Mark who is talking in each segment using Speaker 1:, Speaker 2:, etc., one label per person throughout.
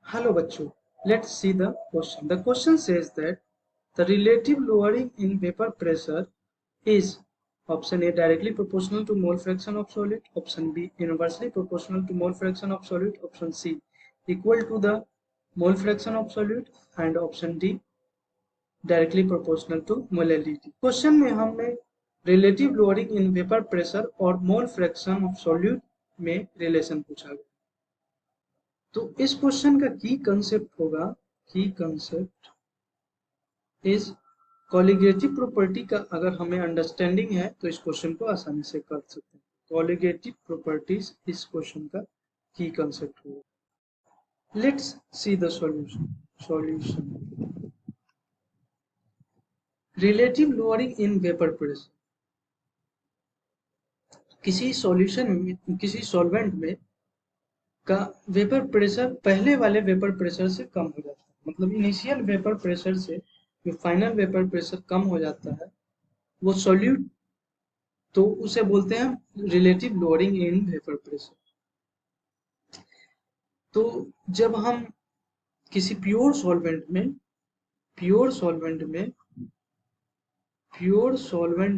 Speaker 1: Hello bachcho, let's see the question. The question says that the relative lowering in vapor pressure is option A directly proportional to mole fraction of solid, option B inversely proportional to mole fraction of solid, option C equal to the mole fraction of solid and option D directly proportional to molality. Question में हमने relative lowering in vapour pressure और mole fraction of solute में relation पूछा गया। तो इस question का की कंसेप्ट होगा, की कंसेप्ट इज कॉलिगेटिव प्रॉपर्टी का अगर हमें अंडरस्टैंडिंग है तो इस क्वेश्चन को आसानी से कर सकते हैं। कॉलिगेटिव प्रॉपर्टीज इस क्वेश्चन का की कंसेप्ट होगा। Let's see the solution. Relative lowering in vapour pressure, किसी सॉल्यूशन में, किसी सॉल्वेंट में का वेपर प्रेशर पहले वाले वेपर प्रेशर से कम हो जाता है, मतलब इनिशियल वेपर प्रेशर से जो फाइनल वेपर प्रेशर कम हो जाता है वो सॉल्यूट, तो उसे बोलते हैं relative lowering in vapour pressure. तो जब हम किसी प्योर सॉल्वेंट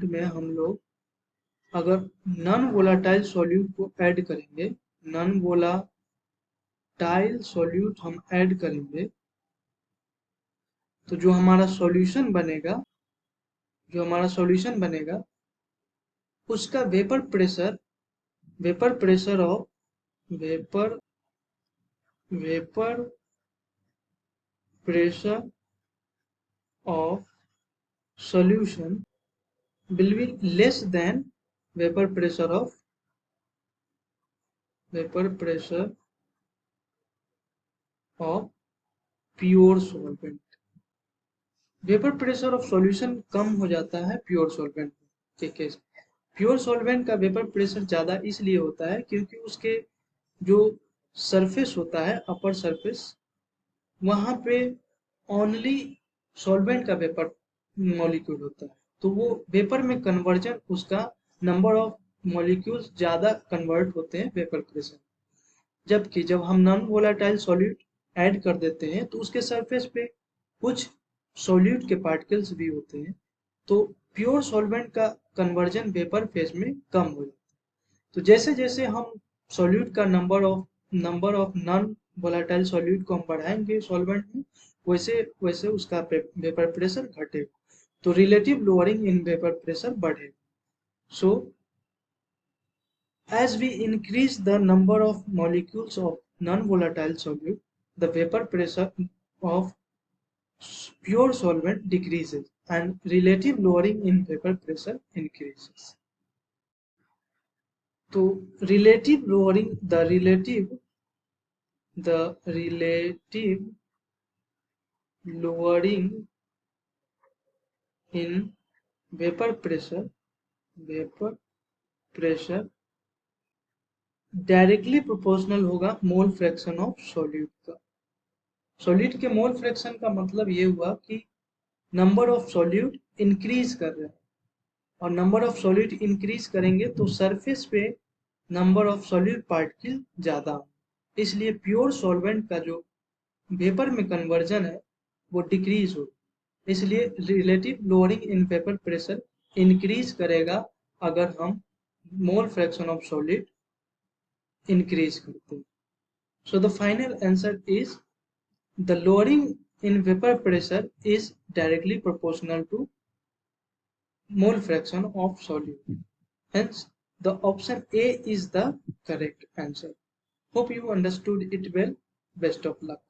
Speaker 1: में हम लोग अगर नॉन वोलाटाइल सॉल्यूट को ऐड करेंगे, नॉन वोलाटाइल सॉल्यूट हम ऐड करेंगे तो जो हमारा सॉल्यूशन बनेगा उसका vapour pressure of solution will be less than vapor pressure of pure solvent। Vapour pressure of solution कम हो जाता है प्योर सॉल्वेंट के केस। प्योर सॉल्वेंट का वेपर प्रेशर ज्यादा इसलिए होता है क्योंकि उसके जो सरफेस होता है, अपर सरफेस, वहां पे ओनली सॉल्वेंट का वेपर मॉलिक्यूल होता है, तो वो वेपर में कन्वर्जन, उसका नंबर ऑफ मॉलिक्यूल्स ज्यादा कन्वर्ट होते हैं वेपर प्रेशर। जबकि जब हम नॉन वोलाटाइल सॉल्यूट ऐड कर देते हैं तो उसके सरफेस पे कुछ सॉल्यूट के पार्टिकल्स भी होते हैं, तो प्योर सॉल्वेंट का कन्वर्जन वेपर फेज में कम हो जाता है। तो जैसे जैसे हम सॉल्यूट का number of non volatile solute को हम बढ़ाएंगे सॉल्वेंट में, वैसे वैसे उसका वेपर प्रेशर घटेगा, तो relative lowering in vapour pressure बढ़ेगा। सो as we increase the number of molecules of non-volatile solute, the vapor pressure of pure solvent decreases and relative lowering in vapor pressure increases। तो relative lowering, the relative lowering in vapor pressure directly proportional होगा मोल fraction of solute का। Solute के mole fraction का मतलब ये हुआ कि number of solute increase कर रहे हैं, और नंबर ऑफ सॉल्यूट इंक्रीज करेंगे तो सरफेस पे नंबर ऑफ सॉल्यूट पार्टिकल ज्यादा, इसलिए प्योर सॉल्वेंट का जो वेपर में कन्वर्जन है वो डिक्रीज हो, इसलिए relative lowering in vapour pressure increase करेगा अगर हम मोल फ्रैक्शन ऑफ सॉलिड इंक्रीज करते हैं। So the final answer is the lowering in vapor pressure is directly proportional to mole fraction of solute. Hence, the option A is the correct answer. Hope you understood it well. Best of luck.